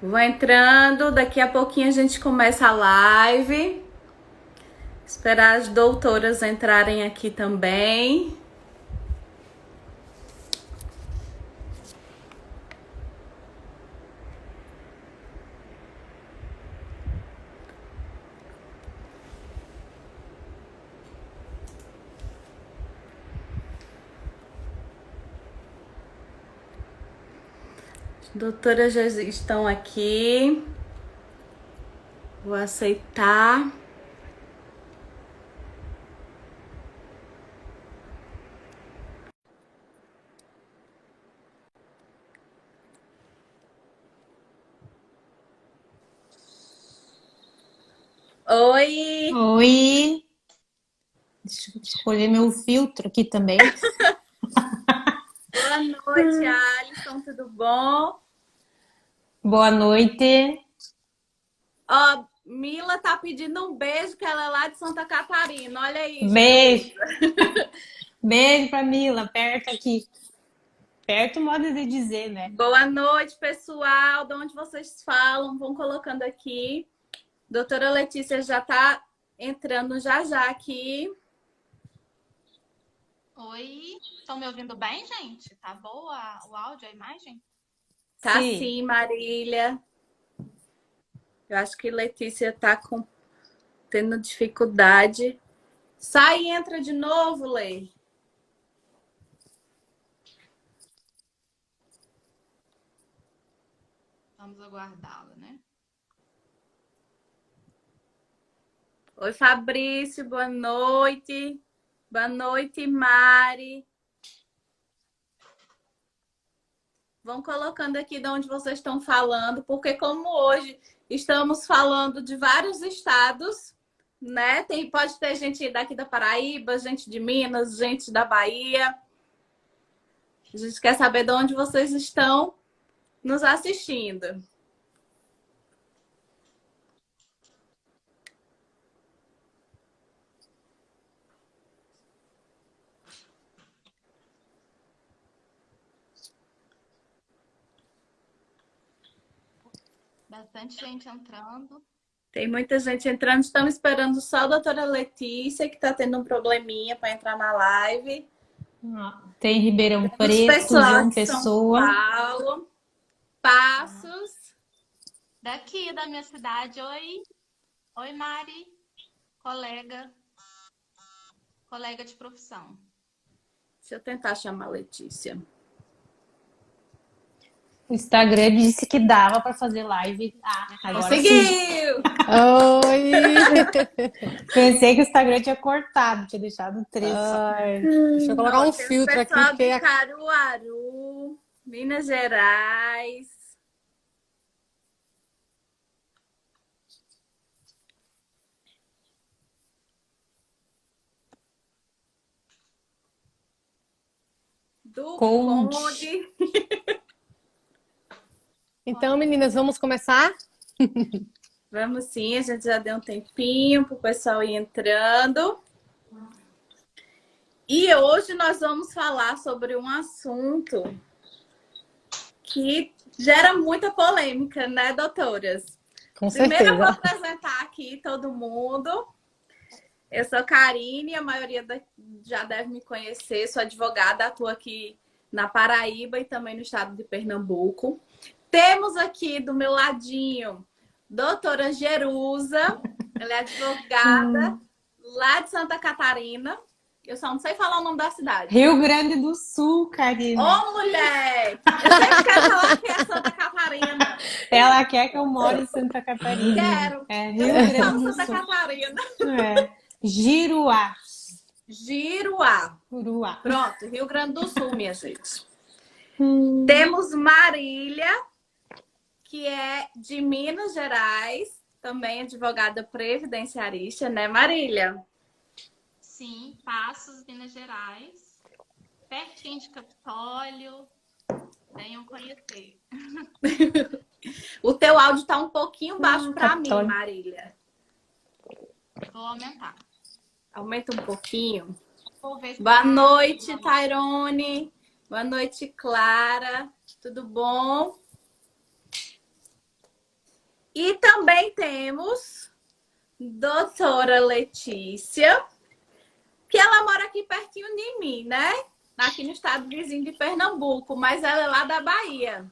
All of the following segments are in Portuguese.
Vou entrando, daqui a pouquinho a gente começa a live. Esperar as doutoras entrarem aqui também. As doutoras já estão aqui. Vou aceitar. Oi! Oi! Deixa eu escolher meu filtro aqui também. Boa noite, Alisson, tudo bom? Boa noite. Ó, Mila tá pedindo um beijo, que ela é lá de Santa Catarina. Olha aí, Beijo. Jerusa. Beijo pra Mila, perto aqui. Perto, modo de dizer, né? Boa noite, pessoal. De onde vocês falam? Vão colocando aqui. Doutora Letícia já tá entrando já aqui. Oi, estão me ouvindo bem, gente? Tá boa o áudio, a imagem? Tá Sim. sim, Marília. Eu acho que Letícia tá tendo dificuldade. Sai e entra de novo, Lê. Vamos aguardá-la, né? Oi, Fabrício, boa noite. Boa noite, Mari. Vão colocando aqui de onde vocês estão falando, porque como hoje estamos falando de vários estados, né? Pode ter gente daqui da Paraíba, gente de Minas, gente da Bahia. A gente quer saber de onde vocês estão nos assistindo. Bastante gente entrando. Tem muita gente entrando. Estamos esperando só a doutora Letícia, que está tendo um probleminha para entrar na live. Tem Ribeirão Os Preto, pessoal João de São Pessoa. Paulo, Passos. Daqui da minha cidade, oi. Oi, Mari. Colega de profissão. Deixa eu tentar chamar a Letícia. O Instagram disse que dava para fazer live. Agora Conseguiu! sim. Oi! Pensei que o Instagram tinha cortado, tinha deixado 3 só. Ai, deixa eu colocar Ó, um tem o filtro aqui, pessoal porque de Caruaru, Minas Gerais. Do Conde. Conde. Então, meninas, vamos começar? Vamos sim, a gente já deu um tempinho para o pessoal ir entrando. E hoje nós vamos falar sobre um assunto que gera muita polêmica, né, doutoras? Com Primeiro eu vou certeza. apresentar aqui todo mundo. Eu sou Karine, a maioria já deve me conhecer, sou advogada, atuo aqui na Paraíba e também no estado de Pernambuco. Temos aqui do meu ladinho doutora Jerusa, ela é advogada lá de Santa Catarina. Eu só não sei falar o nome da cidade. Rio Grande do Sul, Karine. Ô, mulher! Eu sempre quero falar que é Santa Catarina. Ela quer que eu more em Santa Catarina. Quero. É, Eu Rio sempre Grande falo do Santa Sul. Catarina. É. Giruá. Giruá. Uruá. Pronto, Rio Grande do Sul, minha gente. Temos Marília, que é de Minas Gerais, também advogada previdenciarista, né, Marília? Sim, Passos, Minas Gerais. Pertinho de Capitólio. Venham conhecer. O teu áudio tá um pouquinho baixo para mim, Capitólio. Marília. Vou aumentar. Aumenta um pouquinho. Vou ver se Boa tá- noite, Tairone. Boa noite, Clara. Tudo bom? E também temos doutora Letícia, que ela mora aqui pertinho de mim, né? Aqui no estado vizinho de Pernambuco, mas ela é lá da Bahia.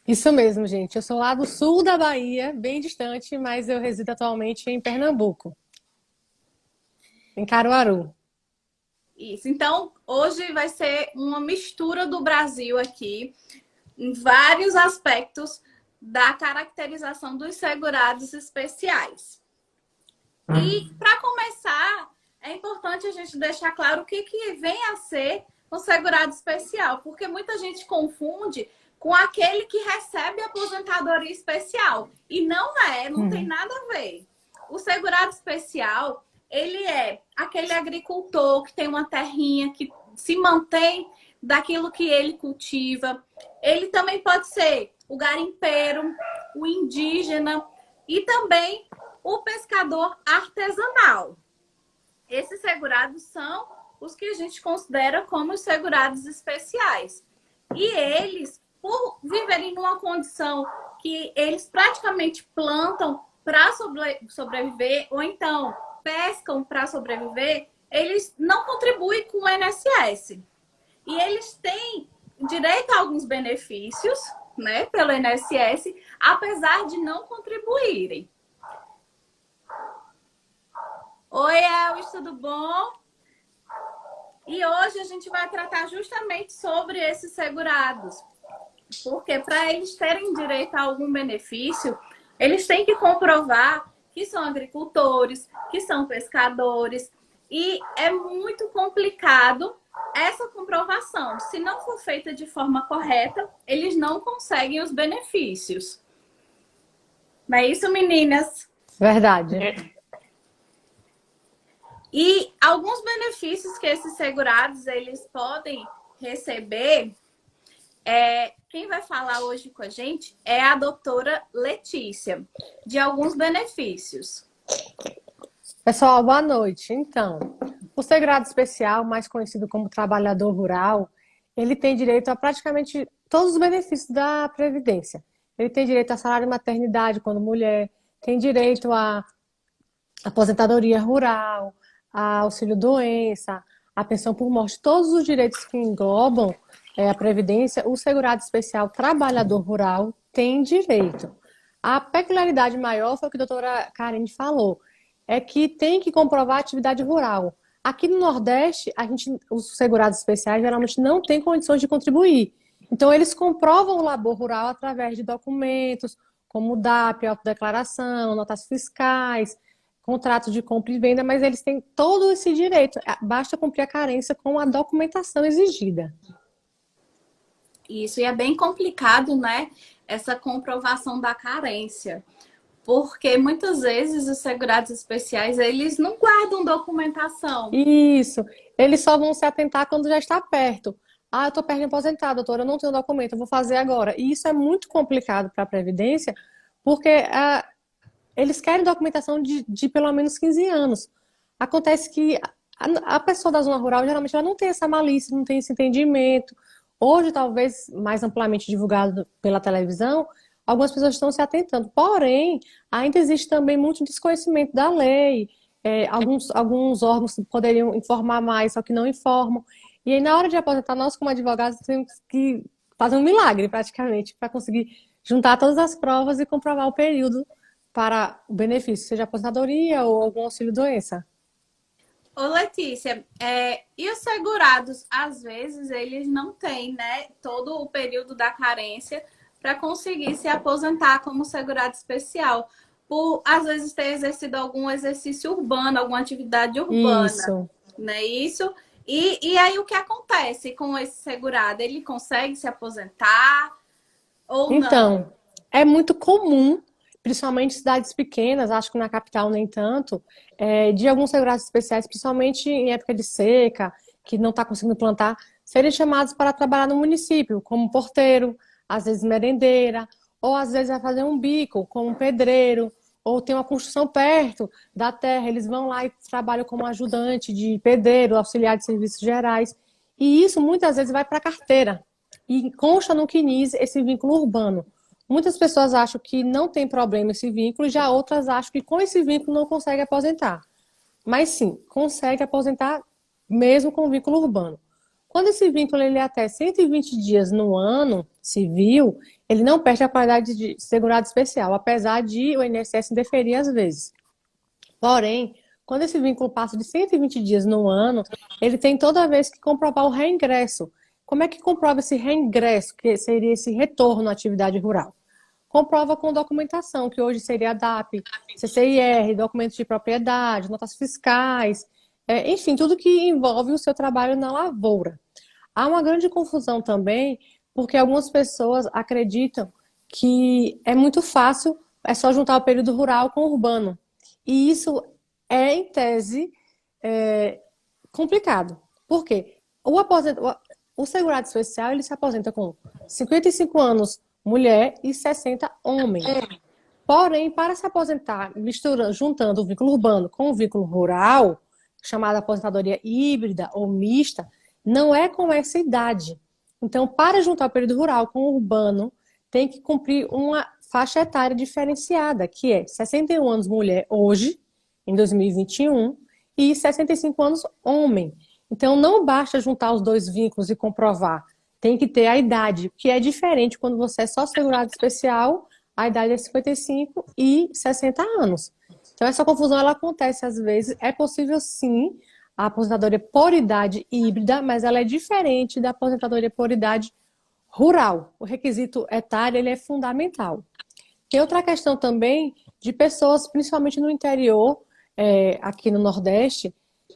Isso mesmo, gente. Eu sou lá do sul da Bahia, bem distante, mas eu resido atualmente em Pernambuco, em Caruaru. Isso. Então, hoje vai ser uma mistura do Brasil aqui, em vários aspectos da caracterização dos segurados especiais. E, para começar, é importante a gente deixar claro o que vem a ser um segurado especial, porque muita gente confunde com aquele que recebe aposentadoria especial. E não tem nada a ver. O segurado especial, ele é aquele agricultor que tem uma terrinha que se mantém daquilo que ele cultiva. Ele também pode ser o garimpeiro, o indígena e também o pescador artesanal. Esses segurados são os que a gente considera como os segurados especiais. E eles, por viverem numa condição que eles praticamente plantam para sobreviver, ou então pescam para sobreviver, eles não contribuem com o INSS. E eles têm direito a alguns benefícios, né, pelo INSS, apesar de não contribuírem. Oi, Elvis, tudo bom? E hoje a gente vai tratar justamente sobre esses segurados. Porque para eles terem direito a algum benefício, eles têm que comprovar que são agricultores, que são pescadores. E é muito complicado essa comprovação. Se não for feita de forma correta, eles não conseguem os benefícios. Não é isso, meninas? Verdade. E alguns benefícios que esses segurados eles podem receber, quem vai falar hoje com a gente é a doutora Letícia, de alguns benefícios. Pessoal, boa noite. Então, o segurado especial, mais conhecido como trabalhador rural, ele tem direito a praticamente todos os benefícios da Previdência. Ele tem direito a salário maternidade quando mulher, tem direito a aposentadoria rural, a auxílio-doença, a pensão por morte, todos os direitos que englobam a Previdência, o segurado especial trabalhador rural tem direito. A peculiaridade maior foi o que a doutora Karine falou, é que tem que comprovar a atividade rural. Aqui no Nordeste, os segurados especiais geralmente não têm condições de contribuir. Então, eles comprovam o labor rural através de documentos, como o DAP, autodeclaração, notas fiscais, contrato de compra e venda, mas eles têm todo esse direito. Basta cumprir a carência com a documentação exigida. Isso, e é bem complicado, né? Essa comprovação da carência. Porque muitas vezes os segurados especiais, eles não guardam documentação. Isso. Eles só vão se atentar quando já está perto. Ah, eu estou perto de aposentar, doutora, eu não tenho documento, eu vou fazer agora. E isso é muito complicado para a Previdência, porque eles querem documentação de pelo menos 15 anos. Acontece que a pessoa da zona rural, geralmente, ela não tem essa malícia, não tem esse entendimento. Hoje, talvez, mais amplamente divulgado pela televisão, algumas pessoas estão se atentando. Porém, ainda existe também muito desconhecimento da lei. Alguns órgãos poderiam informar mais, só que não informam. E aí, na hora de aposentar, nós, como advogados, temos que fazer um milagre, praticamente, para conseguir juntar todas as provas e comprovar o período para o benefício, seja aposentadoria ou algum auxílio-doença. Ô, Letícia, e os segurados, às vezes, eles não têm, né, todo o período da carência para conseguir se aposentar como segurado especial, por, às vezes, ter exercido algum exercício urbano, alguma atividade urbana. Isso. Não é isso? E aí, o que acontece com esse segurado? Ele consegue se aposentar ou não? Então, é muito comum, principalmente em cidades pequenas, acho que na capital nem tanto, de alguns segurados especiais, principalmente em época de seca, que não está conseguindo plantar, serem chamados para trabalhar no município, como porteiro, às vezes merendeira, ou às vezes vai fazer um bico, como pedreiro, ou tem uma construção perto da terra, eles vão lá e trabalham como ajudante de pedreiro, auxiliar de serviços gerais, e isso muitas vezes vai para a carteira, e consta no CNIS esse vínculo urbano. Muitas pessoas acham que não tem problema esse vínculo, já outras acham que com esse vínculo não consegue aposentar. Mas sim, consegue aposentar mesmo com vínculo urbano. Quando esse vínculo ele é até 120 dias no ano civil, ele não perde a qualidade de segurado especial, apesar de o INSS indeferir às vezes. Porém, quando esse vínculo passa de 120 dias no ano, ele tem toda vez que comprovar o reingresso. Como é que comprova esse reingresso, que seria esse retorno à atividade rural? Comprova com documentação, que hoje seria a DAP, CCIR, documentos de propriedade, notas fiscais, enfim, tudo que envolve o seu trabalho na lavoura. Há uma grande confusão também, porque algumas pessoas acreditam que é muito fácil, é só juntar o período rural com o urbano. E isso é, em tese, complicado. Por quê? O segurado especial, ele se aposenta com 55 anos mulher e 60 homem. Porém, para se aposentar juntando o vínculo urbano com o vínculo rural, chamada aposentadoria híbrida ou mista, não é com essa idade. Então, para juntar o período rural com o urbano, tem que cumprir uma faixa etária diferenciada, que é 61 anos mulher hoje, em 2021, e 65 anos homem. Então, não basta juntar os dois vínculos e comprovar. Tem que ter a idade, que é diferente quando você é só segurado especial, a idade é 55 e 60 anos. Então, essa confusão ela acontece às vezes. É possível, sim, a aposentadoria por idade híbrida, mas ela é diferente da aposentadoria por idade rural. O requisito etário ele é fundamental. Tem outra questão também de pessoas, principalmente no interior, aqui no Nordeste,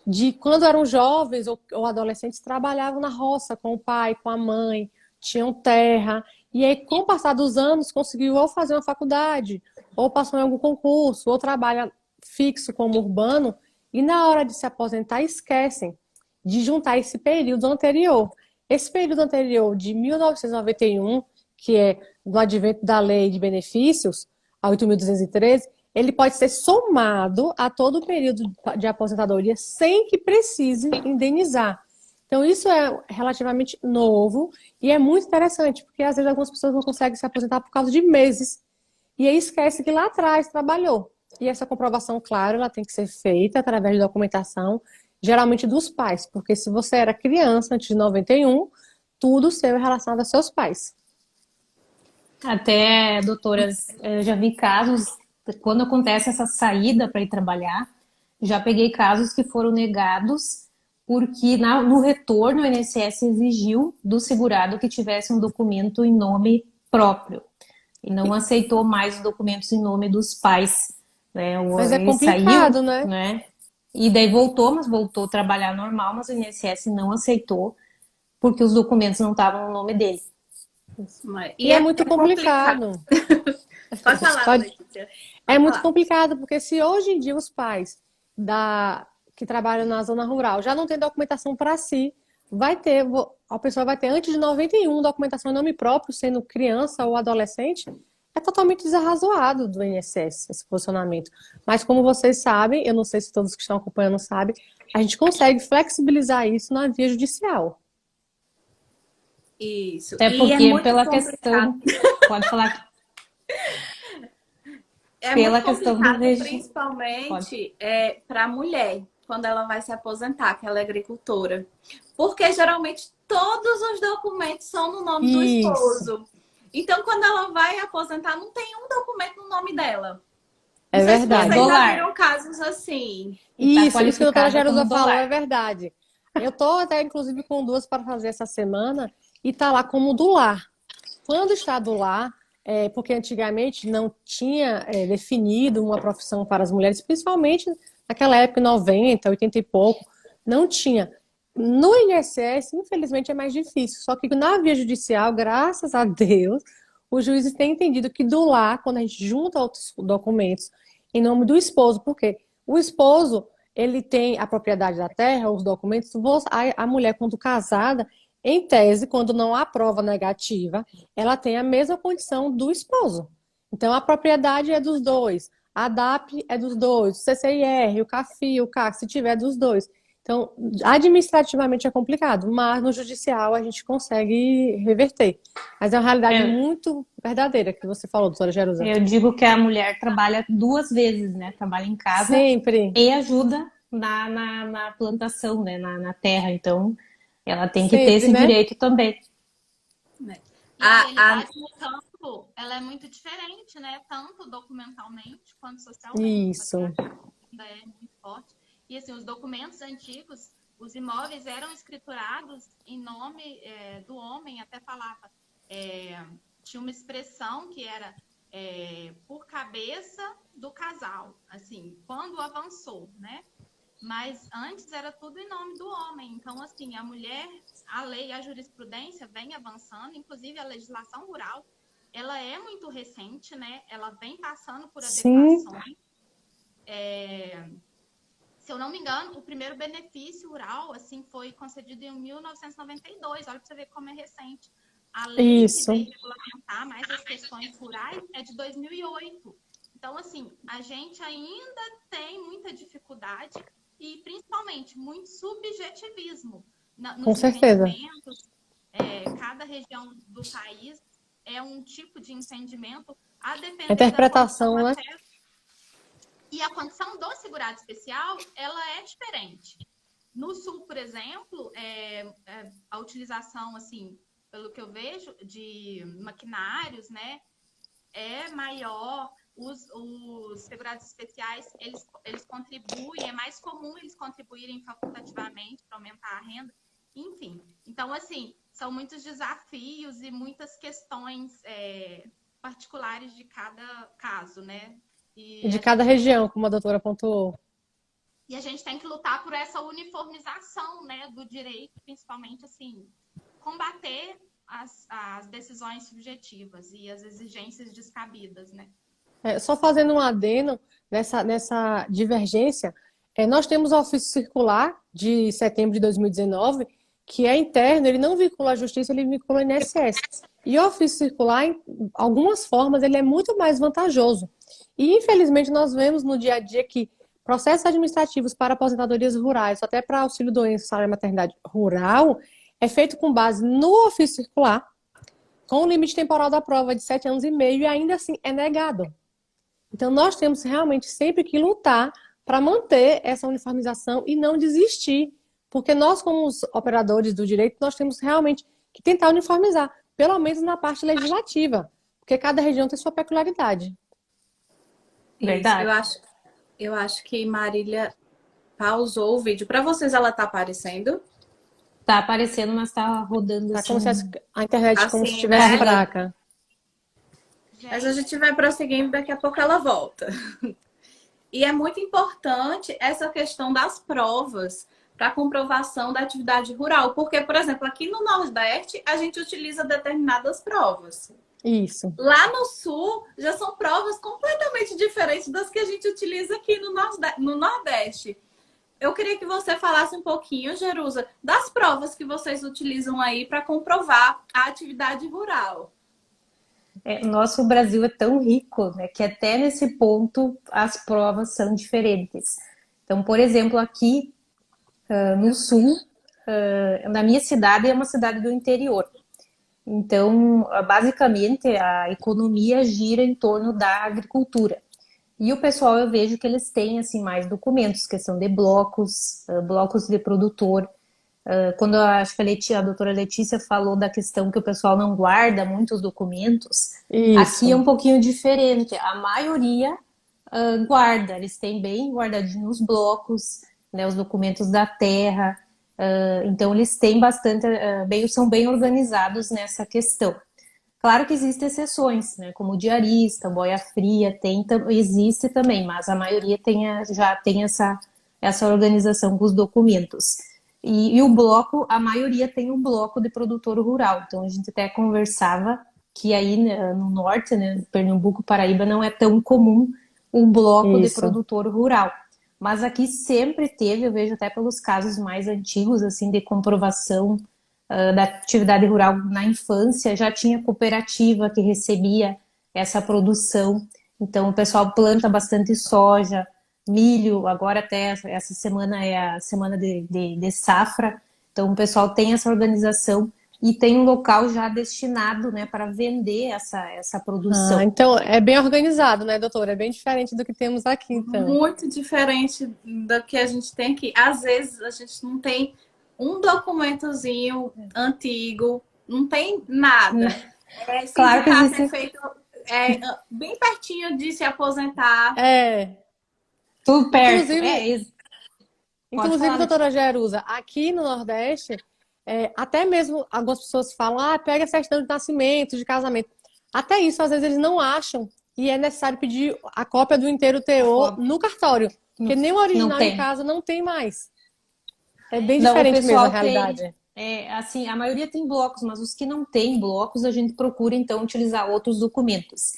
de quando eram jovens ou adolescentes, trabalhavam na roça com o pai, com a mãe, tinham terra, e aí, com o passar dos anos, conseguiu ou fazer uma faculdade, ou passou em algum concurso, ou trabalha fixo como urbano, e na hora de se aposentar, esquecem de juntar esse período anterior. Esse período anterior de 1991, que é do advento da Lei de Benefícios, a 8.213, ele pode ser somado a todo o período de aposentadoria sem que precise indenizar. Então, isso é relativamente novo e é muito interessante, porque às vezes algumas pessoas não conseguem se aposentar por causa de meses. E aí esquece que lá atrás trabalhou. E essa comprovação, claro, ela tem que ser feita através de documentação, geralmente dos pais, porque se você era criança antes de 91, tudo seu é relacionado a seus pais. Até, doutoras, eu já vi casos, quando acontece essa saída para ir trabalhar, já peguei casos que foram negados porque no retorno o INSS exigiu do segurado que tivesse um documento em nome próprio e não aceitou mais os documentos em nome dos pais. Né? Mas é Ele complicado, saiu, né? E daí voltou a trabalhar normal, mas o INSS não aceitou porque os documentos não estavam no nome dele. E é muito complicado. Pode falar, Letícia. É muito complicado, porque se hoje em dia os pais que trabalham na zona rural já não têm documentação para si, a pessoa vai ter antes de 91 documentação em nome próprio, sendo criança ou adolescente, é totalmente desarrazoado do INSS esse posicionamento. Mas como vocês sabem, eu não sei se todos que estão acompanhando sabem, a gente consegue flexibilizar isso na via judicial. Isso. Até porque pela questão... Pode falar. Pela questão do registro, principalmente para a mulher, quando ela vai se aposentar, que ela é agricultora. Porque geralmente todos os documentos são no nome do esposo. Então, quando ela vai aposentar, não tem um documento no nome dela. É verdade. Vocês já viram casos assim. Isso que a doutora Jerusa falou é verdade. Eu tô até, inclusive, com duas para fazer essa semana e tá lá como do lar. Quando está do lar, porque antigamente não tinha definido uma profissão para as mulheres, principalmente naquela época, 90, 80 e pouco, não tinha. No INSS, infelizmente, é mais difícil. Só que na via judicial, graças a Deus, os juízes têm entendido que do lar, quando a gente junta outros documentos em nome do esposo, porque o esposo, ele tem a propriedade da terra, os documentos, a mulher, quando casada, em tese, quando não há prova negativa, ela tem a mesma condição do esposo. Então, a propriedade é dos dois, a DAP é dos dois, o CCIR, o CAFI, o CAC, se tiver dos dois. Então, administrativamente é complicado, mas no judicial a gente consegue reverter. Mas é uma realidade É, muito verdadeira que você falou, doutora Jerusa. eu digo que a mulher trabalha duas vezes, né? Trabalha em casa Sempre, e ajuda na plantação, né? Na terra. Então, ela tem que ter sempre, esse né? direito também. Né? E a A, realidade no campo, ela é muito diferente, né? Tanto documentalmente quanto socialmente. O Isso. patriarcado ainda é muito forte. E assim, os documentos antigos, os imóveis eram escriturados em nome do homem, até falava. Tinha uma expressão que era por cabeça do casal, assim, quando avançou, né? Mas antes era tudo em nome do homem. Então, assim, a mulher, a lei, a jurisprudência vem avançando, inclusive a legislação rural, ela é muito recente, né? Ela vem passando por Sim, adequações. Se eu não me engano, o primeiro benefício rural, assim, foi concedido em 1992. Olha para você ver como é recente. A lei que isso. veio regulamentar mais as questões rurais é de 2008. Então, assim, a gente ainda tem muita dificuldade e, principalmente, muito subjetivismo Com nos certeza. entendimentos. Cada região do país é um tipo de entendimento a A depender da condição interpretação, né? até. E a condição do segurado especial, ela é diferente. No Sul, por exemplo, a utilização, assim, pelo que eu vejo, de maquinários, né, é maior. Os segurados especiais, eles contribuem, é mais comum eles contribuírem facultativamente para aumentar a renda. Enfim, então, assim, são muitos desafios e muitas questões particulares de cada caso, né? E E de a cada gente região, como a doutora pontuou. tem que lutar por essa uniformização, né, do direito, principalmente, assim, combater as decisões subjetivas e as exigências descabidas, né? Só fazendo um adendo nessa divergência, nós temos o ofício circular de setembro de 2019, que é interno, ele não vincula a justiça, ele vincula o INSS. E o ofício circular, em algumas formas, ele é muito mais vantajoso. E, infelizmente, nós vemos no dia a dia que processos administrativos para aposentadorias rurais, até para auxílio-doença, salário e maternidade rural, é feito com base no ofício circular, com o limite temporal da prova de 7 anos e meio, e ainda assim é negado. Então, nós temos realmente sempre que lutar para manter essa uniformização e não desistir, porque nós, como os operadores do direito, nós temos realmente que tentar uniformizar, pelo menos na parte legislativa, porque cada região tem sua peculiaridade. isso, Verdade. eu acho que Marília pausou o vídeo. Para vocês, ela tá aparecendo? Tá aparecendo, mas tá rodando Tá como se assim. a internet como se Assim, estivesse né? fraca. Mas a gente vai prosseguindo, daqui a pouco ela volta. E é muito importante essa questão das provas para comprovação da atividade rural, porque, por exemplo, aqui no Nordeste a gente utiliza determinadas provas. Isso. Lá no Sul já são provas completamente diferentes das que a gente utiliza aqui no Nordeste. Eu queria que você falasse um pouquinho, Jerusa, das provas que vocês utilizam aí para comprovar a atividade rural. Nosso Brasil é tão rico, né, que até nesse ponto as provas são diferentes. Então, por exemplo, aqui no sul, na minha cidade é uma cidade do interior. Então, basicamente, a economia gira em torno da agricultura. E o pessoal, eu vejo que eles têm assim mais documentos, questão de blocos, blocos de produtor. Quando acho que a doutora Letícia falou da questão que o pessoal não guarda muitos documentos, aqui é Isso. um pouquinho diferente. A maioria guarda, eles têm bem guardadinhos os blocos, né, os documentos da terra. Então eles têm bastante, são bem organizados nessa questão. Claro que existem exceções, né, como o diarista, boia fria, existe também, mas a maioria já tem essa organização com os documentos. E o bloco, a maioria tem um bloco de produtor rural. Então a gente até conversava que aí no norte, né, Pernambuco, Paraíba, não é tão comum um bloco de Isso. produtor rural. Mas aqui sempre teve, eu vejo até pelos casos mais antigos, assim, de comprovação da atividade rural na infância, já tinha cooperativa que recebia essa produção. Então o pessoal planta bastante soja, milho, agora até essa semana é a semana de safra, então o pessoal tem essa organização e tem um local já destinado, né, para vender essa produção. Então é bem organizado, né, doutora? É bem diferente do que temos aqui, então. Muito diferente do que a gente tem aqui. Às vezes a gente não tem um documentozinho antigo, não tem nada. Claro que Sindicato existe. é feito bem pertinho de se aposentar. Tudo perto. Pode Inclusive, falar, doutora Jerusa, aqui no Nordeste, até mesmo algumas pessoas falam, pega a certidão de nascimento, de casamento. Até isso, às vezes, eles não acham e é necessário pedir a cópia do inteiro teor no cartório, porque nem o original em casa não tem mais. É bem diferente mesmo a realidade. Assim, a maioria tem blocos, mas os que não têm blocos, a gente procura, então, utilizar outros documentos.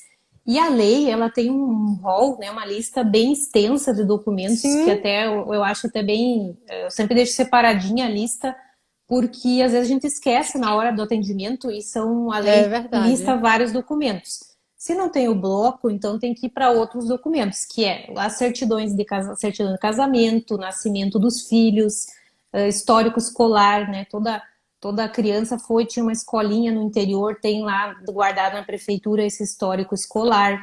E a lei, ela tem um rol, né, uma lista bem extensa de documentos, que até eu acho até bem... Eu sempre deixo separadinha a lista, porque às vezes a gente esquece na hora do atendimento e a lei lista vários documentos. Se não tem o bloco, então tem que ir para outros documentos, que é as certidão de casamento, nascimento dos filhos, histórico escolar, né? Toda criança tinha uma escolinha no interior, tem lá guardado na prefeitura esse histórico escolar,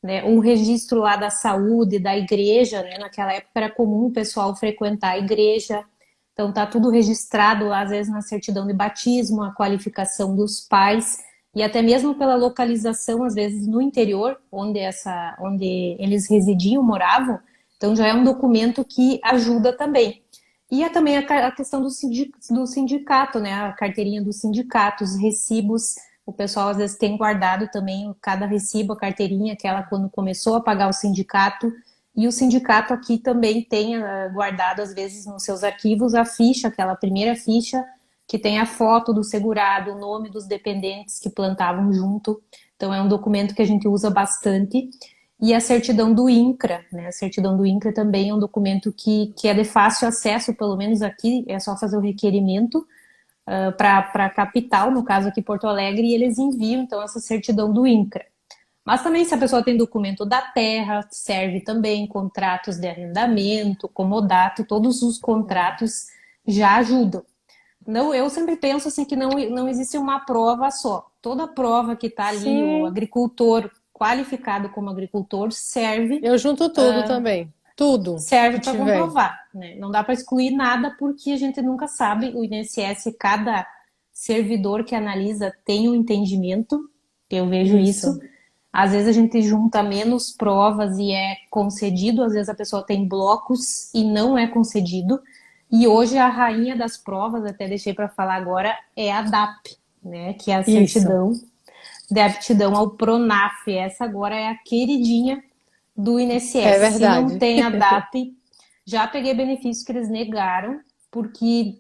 né? Um registro lá da saúde, da igreja, né? Naquela época era comum o pessoal frequentar a igreja, então tá tudo registrado lá, às vezes na certidão de batismo, a qualificação dos pais, e até mesmo pela localização, às vezes no interior, onde eles residiam, moravam, então já é um documento que ajuda também. E é também a questão do sindicato, né? A carteirinha do sindicato, os recibos. O pessoal às vezes tem guardado também cada recibo, a carteirinha, aquela quando começou a pagar o sindicato. E o sindicato aqui também tem guardado, às vezes, nos seus arquivos, a ficha, aquela primeira ficha, que tem a foto do segurado, o nome dos dependentes que plantavam junto. Então é um documento que a gente usa bastante. E a certidão do INCRA, né? A certidão do INCRA também é um documento que é de fácil acesso, pelo menos aqui, é só fazer o requerimento para a capital, no caso aqui Porto Alegre, e eles enviam, então, essa certidão do INCRA. Mas também, se a pessoa tem documento da terra, serve também contratos de arrendamento, comodato, todos os contratos já ajudam. Não, eu sempre penso assim que não existe uma prova só. Toda prova que está ali, o agricultor qualificado como agricultor serve. Eu junto tudo também. Tudo. Serve para comprovar. Né? Não dá para excluir nada porque a gente nunca sabe. O INSS, cada servidor que analisa tem um entendimento. Eu vejo isso. Às vezes a gente junta menos provas e é concedido. Às vezes a pessoa tem blocos e não é concedido. E hoje a rainha das provas, até deixei para falar agora, é a DAP, né? Que é a certidão de aptidão ao PRONAF. Essa agora é a queridinha do INSS. É verdade. Se não tem a DAP, já peguei benefício que eles negaram, porque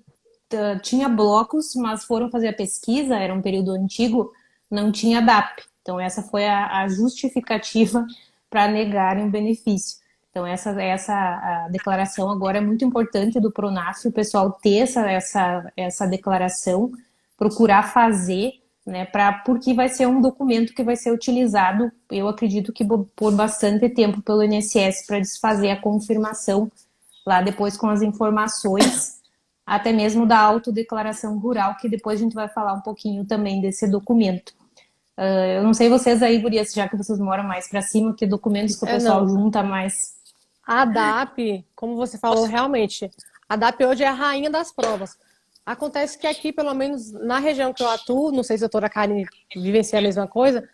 tinha blocos, mas foram fazer a pesquisa, era um período antigo, não tinha DAP. Então essa foi a justificativa para negarem o benefício. Então essa a declaração agora é muito importante do PRONAF, o pessoal ter essa declaração, procurar fazer, né, porque vai ser um documento que vai ser utilizado, eu acredito que por bastante tempo pelo INSS para desfazer a confirmação lá depois com as informações, até mesmo da autodeclaração rural, que depois a gente vai falar um pouquinho também desse documento. Eu não sei vocês aí, gurias, já que vocês moram mais para cima, que documentos que o pessoal junta mais. A DAP, como você falou, realmente, a DAP hoje é a rainha das provas. Acontece que aqui, pelo menos na região que eu atuo, não sei se a doutora Karine vivencia a mesma coisa,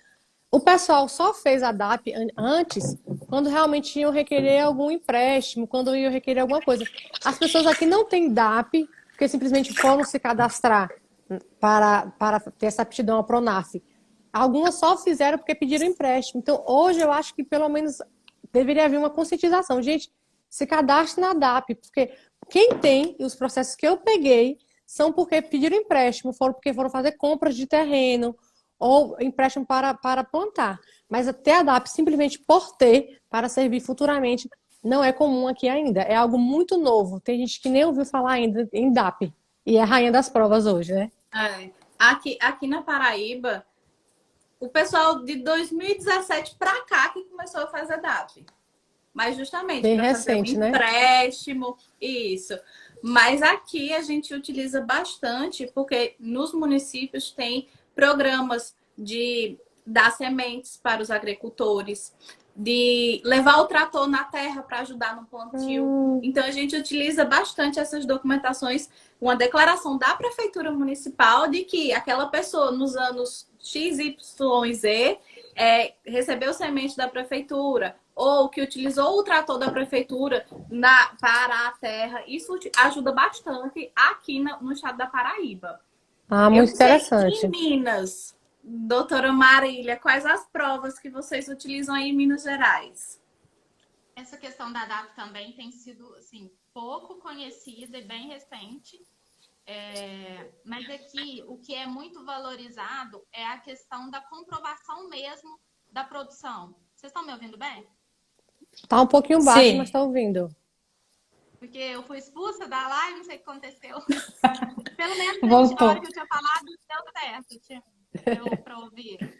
o pessoal só fez a DAP antes, quando realmente iam requerer algum empréstimo, quando iam requerer alguma coisa. As pessoas aqui não têm DAP, porque simplesmente foram se cadastrar para ter essa aptidão ao PRONAF. Algumas só fizeram porque pediram empréstimo. Então, hoje eu acho que pelo menos deveria haver uma conscientização. Gente, se cadastre na DAP, porque quem tem, e os processos que eu peguei, são porque pediram empréstimo, porque foram fazer compras de terreno, ou empréstimo para plantar. Mas até a DAP, simplesmente por ter, para servir futuramente, não é comum aqui ainda. É algo muito novo. Tem gente que nem ouviu falar ainda em DAP. E é a rainha das provas hoje, né? Aqui na Paraíba, o pessoal de 2017 para cá que começou a fazer DAP. mas justamente Bem para fazer um recente, né? empréstimo, isso. Mas aqui a gente utiliza bastante, porque nos municípios tem programas de dar sementes para os agricultores, de levar o trator na terra para ajudar no plantio. Então a gente utiliza bastante essas documentações, uma declaração da prefeitura municipal de que aquela pessoa nos anos X, Y e Z recebeu semente da prefeitura ou que utilizou o trator da prefeitura para a terra. Isso ajuda bastante aqui no estado da Paraíba. Ah, Eu muito não sei, interessante. em Minas, doutora Marília, quais as provas que vocês utilizam aí em Minas Gerais? Essa questão da DAP também tem sido assim, pouco conhecida e bem recente. Mas aqui o que é muito valorizado é a questão da comprovação mesmo da produção. Vocês estão me ouvindo bem? Tá um pouquinho baixo, mas Sim, tá ouvindo. Porque eu fui expulsa da live, não sei o que aconteceu. Pelo menos a hora voltou. que eu tinha falado, deu certo. Deu para ouvir.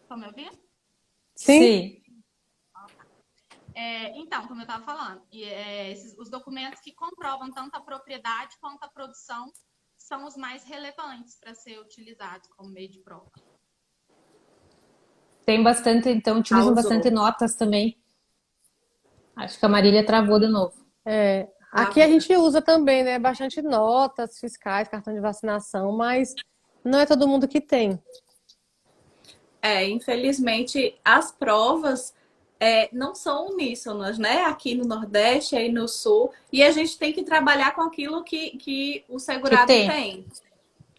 Estão me ouvindo? Sim? Sim. Então, como eu estava falando, os documentos que comprovam tanto a propriedade quanto a produção são os mais relevantes para ser utilizados como meio de prova. Tem bastante, então utilizam bastante Pausou. notas também. Acho que a Marília travou de novo. Aqui a gente usa também, né? Bastante notas fiscais, cartão de vacinação, mas não é todo mundo que tem. Infelizmente, as provas não são uníssonas, né? Aqui no Nordeste, aí no Sul. E a gente tem que trabalhar com aquilo que o Que segurado tem. tem.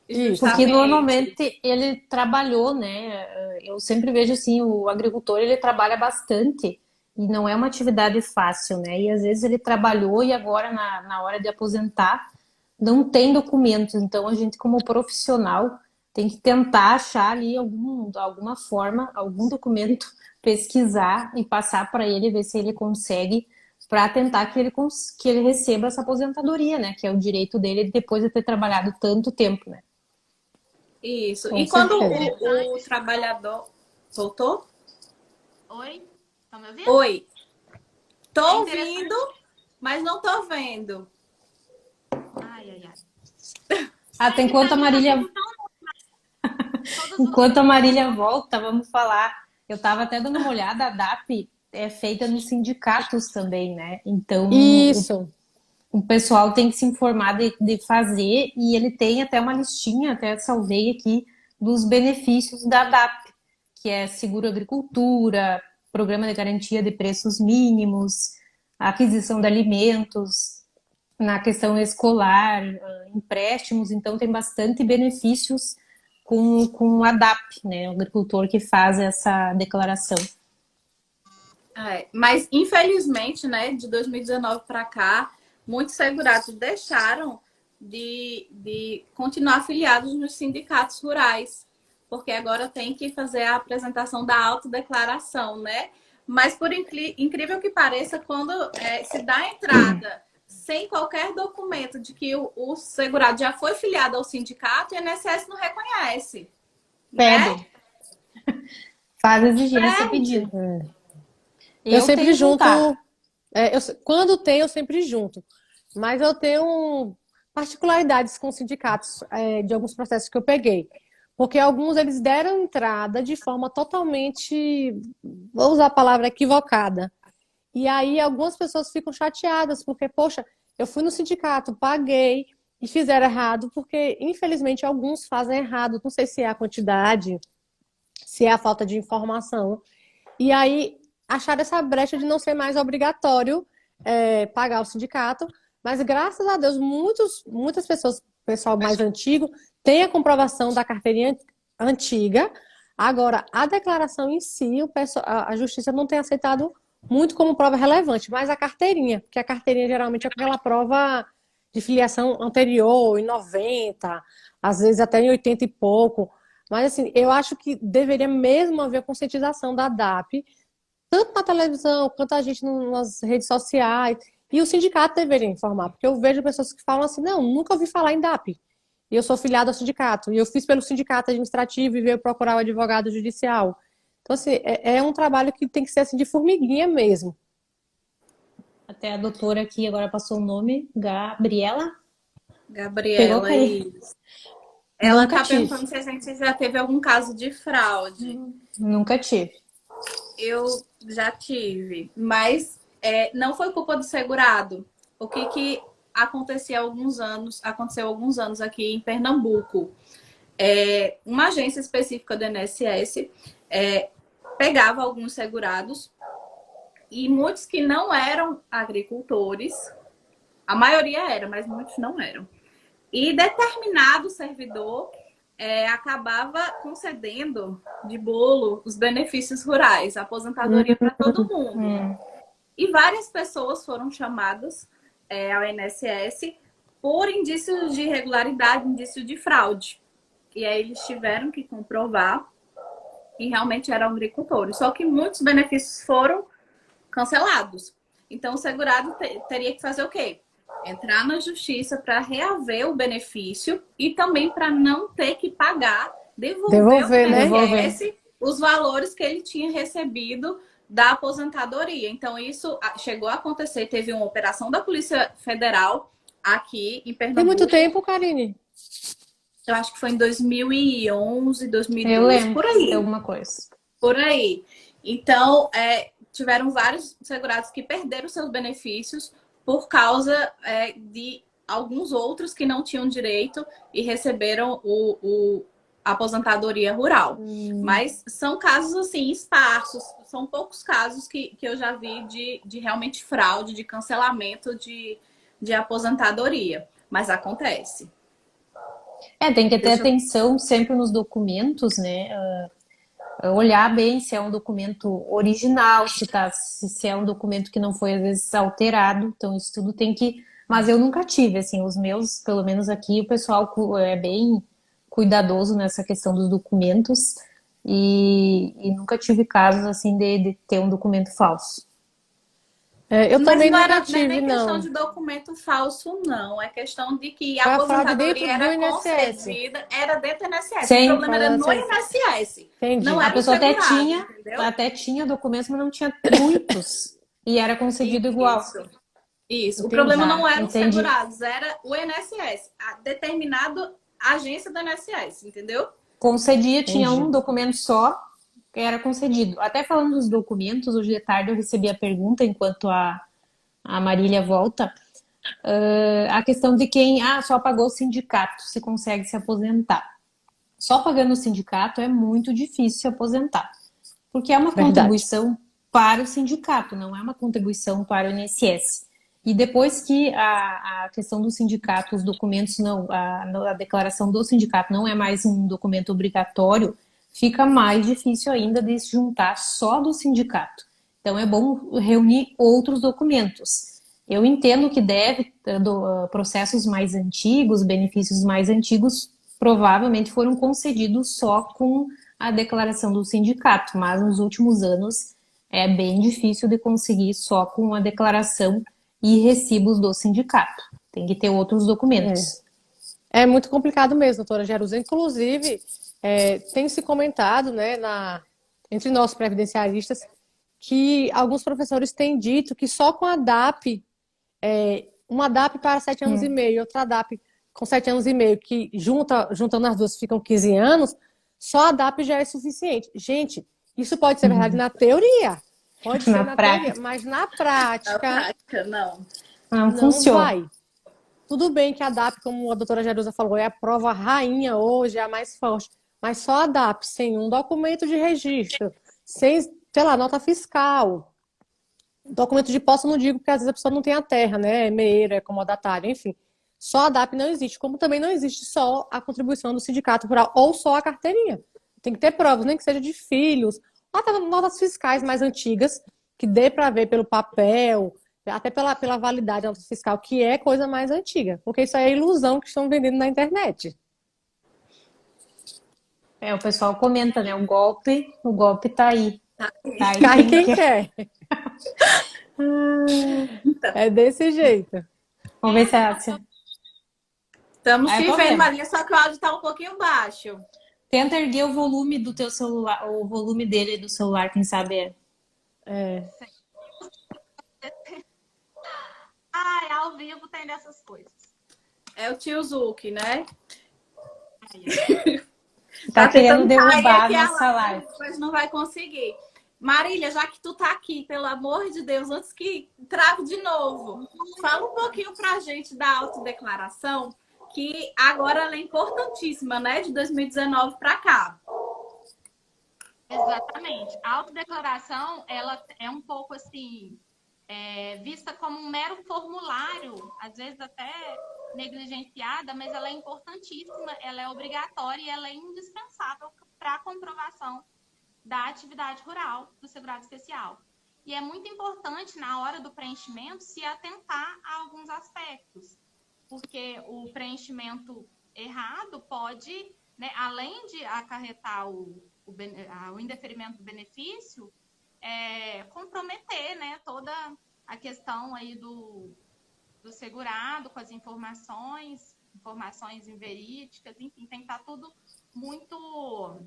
Isso. Porque Justamente. normalmente ele trabalhou, né? Eu sempre vejo assim, o agricultor ele trabalha bastante e não é uma atividade fácil, né? E às vezes ele trabalhou e agora na hora de aposentar não tem documentos. Então a gente como profissional tem que tentar achar ali alguma forma, algum documento, pesquisar e passar para ele, ver se ele consegue para tentar que ele receba essa aposentadoria, né? Que é o direito dele depois de ter trabalhado tanto tempo, né? Isso. Com E quando certeza. o trabalhador. Voltou? Oi? Estão me ouvindo? Oi. Tô É ouvindo, interessante. mas não tô vendo. Ai. Até Que para mim tá tudo enquanto a Marília volta, vamos falar. Eu estava até dando uma olhada, a DAP é feita nos sindicatos também, né? Então Isso. o pessoal tem que se informar de fazer e ele tem até uma listinha, até salvei aqui, dos benefícios da DAP, que é seguro agricultura, programa de garantia de preços mínimos, aquisição de alimentos, na questão escolar, empréstimos, então tem bastante benefícios com a DAP, né? O agricultor que faz essa declaração. Mas, infelizmente, né, de 2019 para cá, muitos segurados deixaram de continuar afiliados nos sindicatos rurais, porque agora tem que fazer a apresentação da autodeclaração, né? Mas, por incrível que pareça, quando se dá a entrada sem qualquer documento de que o segurado já foi filiado ao sindicato, o INSS não reconhece. Né? Pedem. Faz exigência pedindo. Eu sempre tenho junto. vontade. Quando tem, eu sempre junto. Mas eu tenho particularidades com sindicatos de alguns processos que eu peguei. Porque alguns eles deram entrada de forma totalmente, vou usar a palavra equivocada. E aí algumas pessoas ficam chateadas, porque, poxa, eu fui no sindicato, paguei e fizeram errado, porque infelizmente alguns fazem errado. Não sei se é a quantidade, se é a falta de informação. E aí acharam essa brecha de não ser mais obrigatório pagar o sindicato, mas graças a Deus muitas pessoas, pessoal mais antigo, tem a comprovação da carteirinha antiga. Agora, a declaração em si, a justiça não tem aceitado muito como prova relevante, mas a carteirinha, porque a carteirinha geralmente é aquela prova de filiação anterior, em 90, às vezes até em 80 e pouco. Mas assim, eu acho que deveria mesmo haver conscientização da DAP, tanto na televisão quanto a gente nas redes sociais. E o sindicato deveria informar, porque eu vejo pessoas que falam assim, não, nunca ouvi falar em DAP. E eu sou filiado ao sindicato. E eu fiz pelo sindicato administrativo e veio procurar o advogado judicial. Então, assim, é um trabalho que tem que ser assim de formiguinha mesmo. Até a doutora aqui agora passou o nome, Gabriela. Pegou, Gabriela, Karine? isso. Ela Nunca tá tive. perguntando se a gente já teve algum caso de fraude. Nunca tive. Eu já tive, mas não foi culpa do segurado. O que aconteceu aconteceu há alguns anos aqui em Pernambuco. Uma agência específica do INSS pegava alguns segurados e muitos que não eram agricultores, a maioria era, mas muitos não eram. E determinado servidor acabava concedendo de bolo os benefícios rurais, a aposentadoria para todo mundo. E várias pessoas foram chamadas ao INSS por indícios de irregularidade, indício de fraude. E aí eles tiveram que comprovar que realmente eram agricultores. Só que muitos benefícios foram cancelados. Então o segurado teria que fazer o quê? Entrar na justiça para reaver o benefício e também para não ter que pagar, devolver ao INSS os valores que ele tinha recebido da aposentadoria. Então, isso chegou a acontecer. Teve uma operação da Polícia Federal aqui em Pernambuco. Tem muito tempo, Karine? Eu acho que foi em 2011, 2012, Eu lembro, por aí. alguma coisa. Por aí. Então, tiveram vários segurados que perderam seus benefícios por causa de alguns outros que não tinham direito e receberam a aposentadoria rural. Mas são casos, assim, esparsos. São poucos casos que eu já vi de realmente fraude, de cancelamento de aposentadoria. Mas acontece. Tem que ter atenção sempre nos documentos, né? Olhar bem se é um documento original, se é um documento que não foi, às vezes, alterado. Então, isso tudo tem que... Mas eu nunca tive, assim, os meus, pelo menos aqui, o pessoal é bem cuidadoso nessa questão dos documentos e nunca tive casos, assim, de ter um documento falso. Eu também nunca tive, não. Não é nem questão não. de documento falso, não. É questão de que Foi a a fraude aposentadoria dentro do era INSS. concedida, era dentro do INSS. Sim, O problema era no INSS. INSS. Entendi. Não A era o pessoa segurado, até tinha documentos, mas não tinha muitos. E era concedido igual. Isso. O Entendi. problema não era os Entendi. segurados, era o INSS. A determinado agência do INSS, entendeu? Concedia, tinha Entendi. um documento só que era concedido. Até falando dos documentos, hoje de tarde eu recebi a pergunta, enquanto a Marília volta, a questão de quem só pagou o sindicato, se consegue se aposentar. Só pagando o sindicato é muito difícil se aposentar, porque é uma contribuição para o sindicato, não é uma contribuição para o INSS. E depois que a questão do sindicato, os documentos a declaração do sindicato não é mais um documento obrigatório, fica mais difícil ainda de se juntar só do sindicato. Então é bom reunir outros documentos. Eu entendo que processos mais antigos, benefícios mais antigos, provavelmente foram concedidos só com a declaração do sindicato, mas nos últimos anos é bem difícil de conseguir só com a declaração e recibos do sindicato. Tem que ter outros documentos. É muito complicado mesmo, doutora Jerusa. Inclusive, tem se comentado, né, entre nós previdenciaristas, que alguns professores têm dito que só com a DAP, uma DAP para 7 anos e meio, outra DAP com 7 anos e meio, que juntando as duas ficam 15 anos, só a DAP já é suficiente. Gente, isso pode ser verdade na teoria. Pode ser na teoria, mas na prática não funciona. vai. Tudo bem que a DAP, como a doutora Jerusa falou, é a prova rainha hoje, é a mais forte. Mas só a DAP, sem um documento de registro, sem, sei lá, nota fiscal. Documento de posse eu não digo, porque às vezes a pessoa não tem a terra, né? É meeiro, é comodatário, enfim. Só a DAP não existe, como também não existe só a contribuição do sindicato rural ou só a carteirinha. Tem que ter provas, nem que seja de filhos, ou até notas fiscais mais antigas, que dê para ver pelo papel, até pela validade da nota fiscal, que é coisa mais antiga. Porque isso aí é ilusão que estão vendendo na internet. O pessoal comenta, né? O golpe tá aí. Tá aí quem quer. É desse jeito. Vamos ver se é assim. Estamos te vendo, Maria, só que o áudio está um pouquinho baixo. Tenta erguer o volume do teu celular, o volume dele do celular, quem sabe é. Ai, ao vivo tem dessas coisas. É o tio Zuki, né? Tá querendo tentando cair derrubar a aqui nossa live. mas não vai conseguir. Marília, já que tu tá aqui, pelo amor de Deus, antes que trave de novo, fala um pouquinho pra gente da autodeclaração, que agora ela é importantíssima, né? De 2019 para cá. Exatamente. A autodeclaração, ela é um pouco assim, vista como um mero formulário, às vezes até negligenciada, mas ela é importantíssima, ela é obrigatória e ela é indispensável para a comprovação da atividade rural do segurado especial. E é muito importante, na hora do preenchimento, se atentar a alguns aspectos, porque o preenchimento errado pode, né, além de acarretar o indeferimento do benefício, comprometer, né, toda a questão aí do segurado com as informações inverídicas, enfim, tem que estar tudo muito...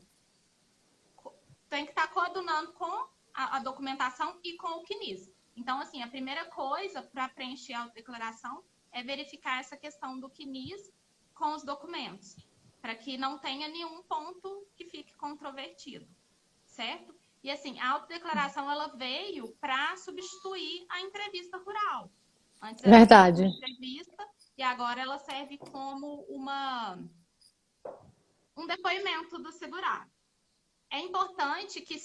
Tem que estar coadunando com a documentação e com o CNIS. Então, assim, a primeira coisa para preencher a autodeclaração é verificar essa questão do CNIS com os documentos, para que não tenha nenhum ponto que fique controvertido, certo? E, assim, a autodeclaração, ela veio para substituir a entrevista rural. Antes era Verdade. uma entrevista e agora ela serve como um depoimento do segurado. É importante que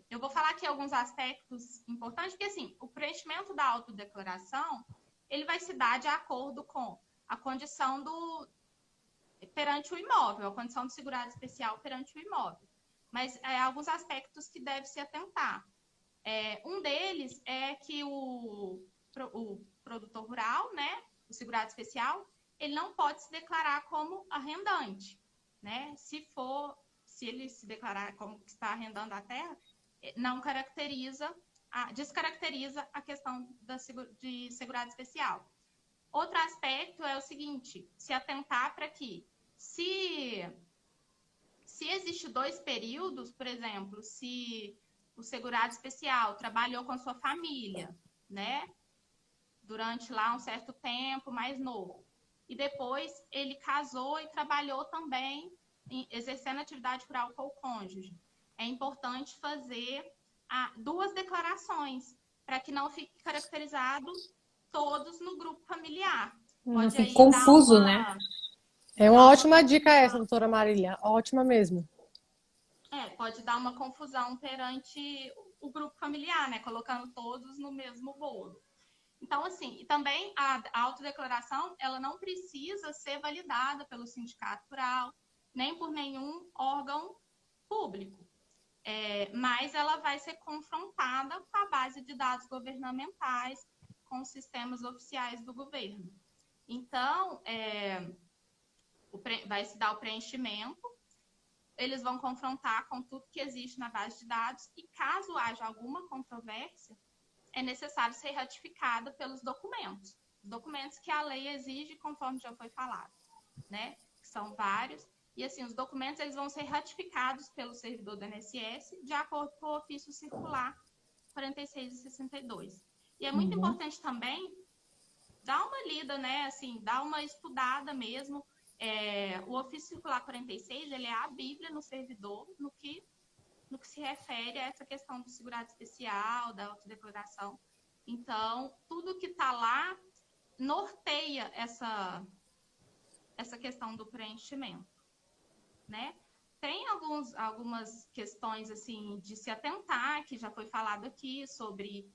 eu vou falar aqui alguns aspectos importantes, porque assim, o preenchimento da autodeclaração, ele vai se dar de acordo com a condição perante o imóvel, a condição do segurado especial perante o imóvel. Mas alguns aspectos que deve se atentar. Um deles é que o produtor rural, né, o segurado especial, ele não pode se declarar como arrendante, né? Se ele se declarar como que está arrendando a terra, não descaracteriza a questão de segurado especial. Outro aspecto é o seguinte, se atentar para que, se existe 2 períodos, por exemplo, se o segurado especial trabalhou com a sua família, né, durante lá um certo tempo, mais novo, e depois ele casou e trabalhou também exercendo atividade rural com o cônjuge. É importante fazer 2 declarações, para que não fique caracterizado todos no grupo familiar. Não fique confuso, né? É uma ótima dica essa, doutora Marília. Ótima mesmo. Pode dar uma confusão perante o grupo familiar, né? Colocando todos no mesmo bolo. Então, assim, e também a autodeclaração, ela não precisa ser validada pelo sindicato rural, nem por nenhum órgão público. Mas ela vai ser confrontada com a base de dados governamentais, com os sistemas oficiais do governo. Então, vai se dar o preenchimento, eles vão confrontar com tudo que existe na base de dados e, caso haja alguma controvérsia, é necessário ser ratificada pelos documentos. Documentos que a lei exige, conforme já foi falado, né? São vários. E, assim, os documentos eles vão ser ratificados pelo servidor do INSS de acordo com o ofício circular 46 e 62. E é muito importante também dar uma lida, né? Assim, dar uma estudada mesmo. O ofício circular 46, ele é a bíblia no servidor no que se refere a essa questão do segurado especial, da autodeclaração. Então, tudo que está lá norteia essa questão do preenchimento, né? Tem algumas questões assim de se atentar, que já foi falado aqui, sobre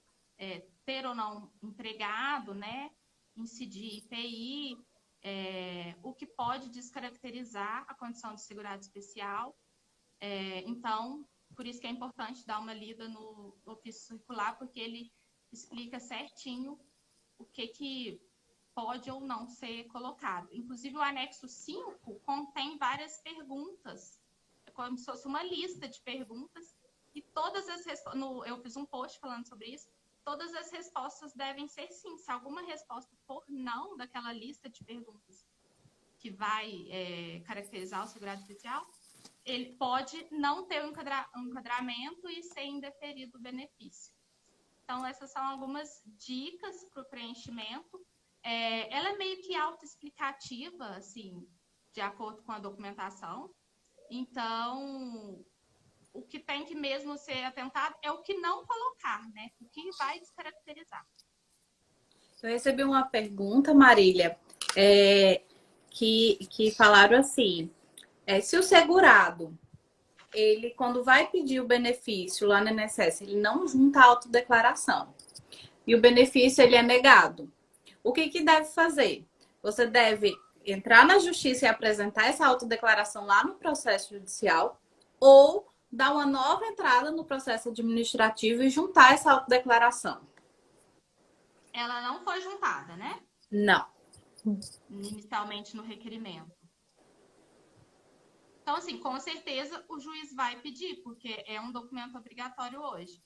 ter ou não empregado, né? Incidir IPI, o que pode descaracterizar a condição de segurado especial. Então, por isso que é importante dar uma lida no ofício circular, porque ele explica certinho o que pode ou não ser colocado. Inclusive, o anexo 5 contém várias perguntas, é como se fosse uma lista de perguntas, e todas as respostas, eu fiz um post falando sobre isso, todas as respostas devem ser sim. Se alguma resposta for não daquela lista de perguntas que vai caracterizar o segurado especial, ele pode não ter um enquadramento e ser indeferido o benefício. Então, essas são algumas dicas para o preenchimento. Ela é meio que autoexplicativa, assim, de acordo com a documentação. Então, o que tem que mesmo ser atentado é o que não colocar, né? O que vai descaracterizar. Eu recebi uma pergunta, Marília, que falaram assim, se o segurado, ele quando vai pedir o benefício lá no INSS, ele não junta a autodeclaração e o benefício ele é negado, o que deve fazer? Você deve entrar na justiça e apresentar essa autodeclaração lá no processo judicial ou dar uma nova entrada no processo administrativo e juntar essa autodeclaração. Ela não foi juntada, né? Não. Inicialmente no requerimento. Então, assim, com certeza o juiz vai pedir, porque é um documento obrigatório hoje.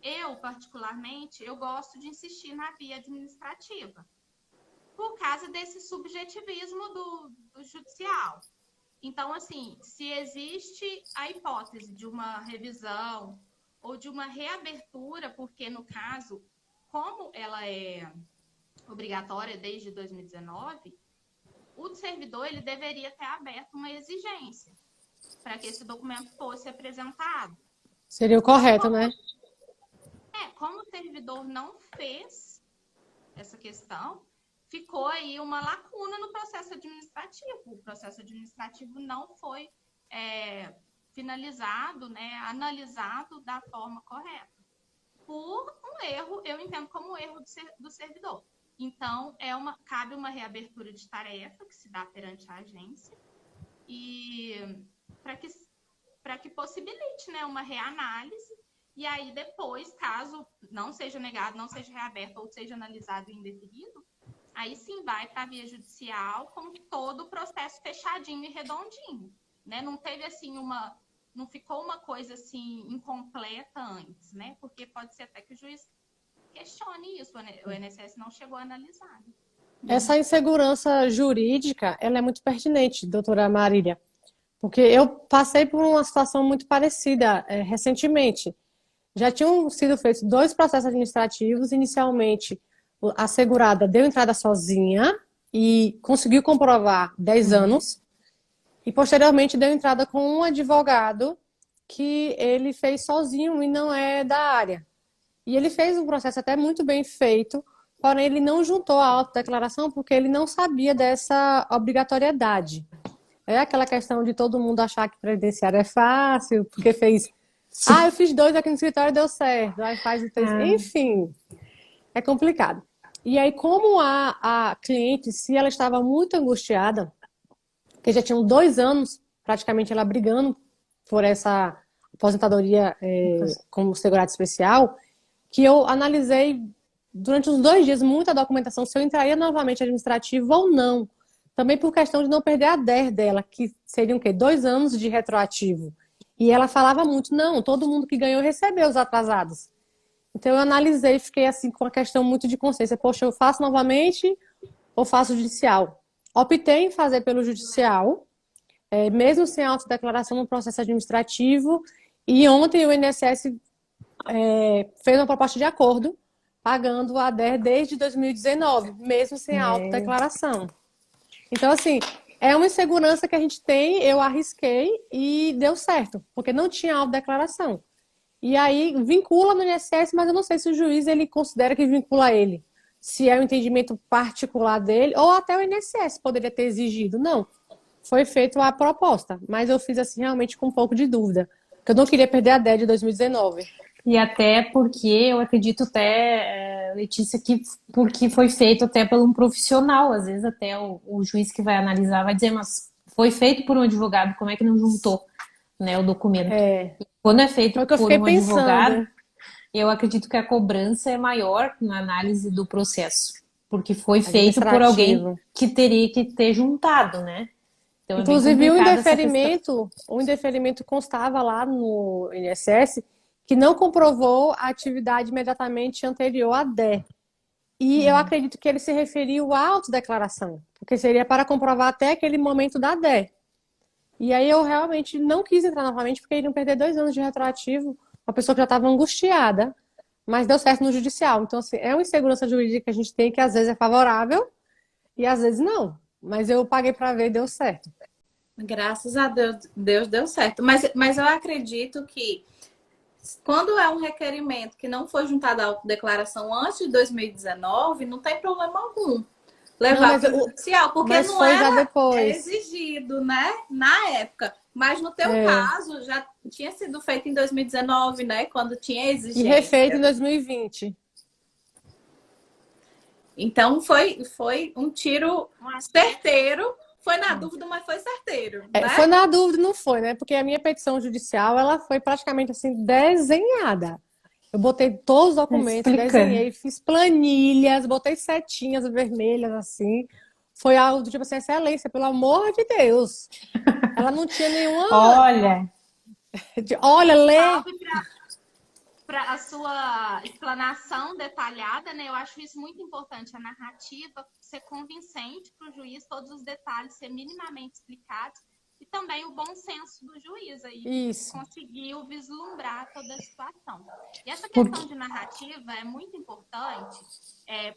Eu, particularmente, eu gosto de insistir na via administrativa, por causa desse subjetivismo do judicial. Então, assim, se existe a hipótese de uma revisão ou de uma reabertura, porque no caso, como ela é obrigatória desde 2019, o servidor ele deveria ter aberto uma exigência para que esse documento fosse apresentado. Seria o correto, né? Como o servidor não fez essa questão, ficou aí uma lacuna no processo administrativo. O processo administrativo não foi finalizado, né, analisado da forma correta. Por um erro, eu entendo como um erro do servidor. Então, cabe uma reabertura de tarefa que se dá perante a agência e para que possibilite, né, uma reanálise. E aí, depois, caso não seja negado, não seja reaberto ou seja analisado e indeferido, aí sim vai para a via judicial com todo o processo fechadinho e redondinho, né? Não teve assim não ficou uma coisa assim incompleta antes, né? Porque pode ser até que o juiz questione isso, o INSS não chegou a analisar. Essa insegurança jurídica, ela é muito pertinente, doutora Marília, porque eu passei por uma situação muito parecida recentemente. Já tinham sido feitos 2 processos administrativos. Inicialmente, a segurada deu entrada sozinha e conseguiu comprovar 10 anos. E, posteriormente, deu entrada com um advogado que ele fez sozinho e não é da área. E ele fez um processo até muito bem feito, porém ele não juntou a autodeclaração porque ele não sabia dessa obrigatoriedade. É aquela questão de todo mundo achar que previdenciário é fácil, porque fez... eu fiz 2 aqui no escritório e deu certo. Aí faz o 3. Enfim, é complicado. E aí, como a cliente, se ela estava muito angustiada, porque já tinham 2 anos, praticamente, ela brigando por essa aposentadoria como segurado especial, que eu analisei durante uns 2 dias muita documentação, se eu entraria novamente administrativo ou não. Também por questão de não perder a DER dela, que seriam o quê? 2 anos de retroativo. E ela falava muito, não, todo mundo que ganhou recebeu os atrasados. Então eu analisei e fiquei assim com uma questão muito de consciência. Poxa, eu faço novamente ou faço judicial? Optei em fazer pelo judicial, mesmo sem autodeclaração no processo administrativo. E ontem o INSS fez uma proposta de acordo, pagando a DER desde 2019, mesmo sem autodeclaração. Então, assim, é uma insegurança que a gente tem, eu arrisquei e deu certo, porque não tinha autodeclaração. E aí vincula no INSS, mas eu não sei se o juiz ele considera que vincula ele. Se é o entendimento particular dele, ou até o INSS poderia ter exigido. Não, foi feita a proposta, mas eu fiz assim realmente com um pouco de dúvida, porque eu não queria perder a DER de 2019. E até porque eu acredito até, Letícia, que porque foi feito até por um profissional, às vezes até o juiz que vai analisar vai dizer, mas foi feito por um advogado, como é que não juntou, né, o documento? Quando é feito por um advogado, eu acredito que a cobrança é maior na análise do processo, porque foi feito por alguém que teria que ter juntado, né? Então, inclusive o indeferimento constava lá no INSS que não comprovou a atividade imediatamente anterior à DER. E eu acredito que ele se referiu à autodeclaração, porque seria para comprovar até aquele momento da DER. E aí eu realmente não quis entrar novamente, porque iriam perder 2 anos de retroativo, uma pessoa que já estava angustiada, mas deu certo no judicial. Então, assim, é uma insegurança jurídica que a gente tem, que às vezes é favorável e às vezes não. Mas eu paguei para ver e deu certo. Graças a Deus deu certo. Mas eu acredito que quando é um requerimento que não foi juntado à autodeclaração antes de 2019, não tem problema algum Não, levar para o judicial, porque mas não foi já era depois. exigido, né, na época. Mas no teu caso, já tinha sido feito em 2019, né, quando tinha E exigência. refeito em 2020. Então foi um tiro certeiro. Foi na dúvida, mas foi certeiro, né? Foi na dúvida, não foi, né? Porque a minha petição judicial, ela foi praticamente assim, desenhada. Eu botei todos os documentos, desenhei, fiz planilhas, botei setinhas vermelhas, assim. Foi algo do tipo assim, excelência, pelo amor de Deus. Ela não tinha nenhuma... Olha, lê. Para a sua explanação detalhada, né? Eu acho isso muito importante, a narrativa ser convincente para o juiz, todos os detalhes ser minimamente explicados e também o bom senso do juiz aí conseguiu vislumbrar toda a situação. E essa questão de narrativa é muito importante,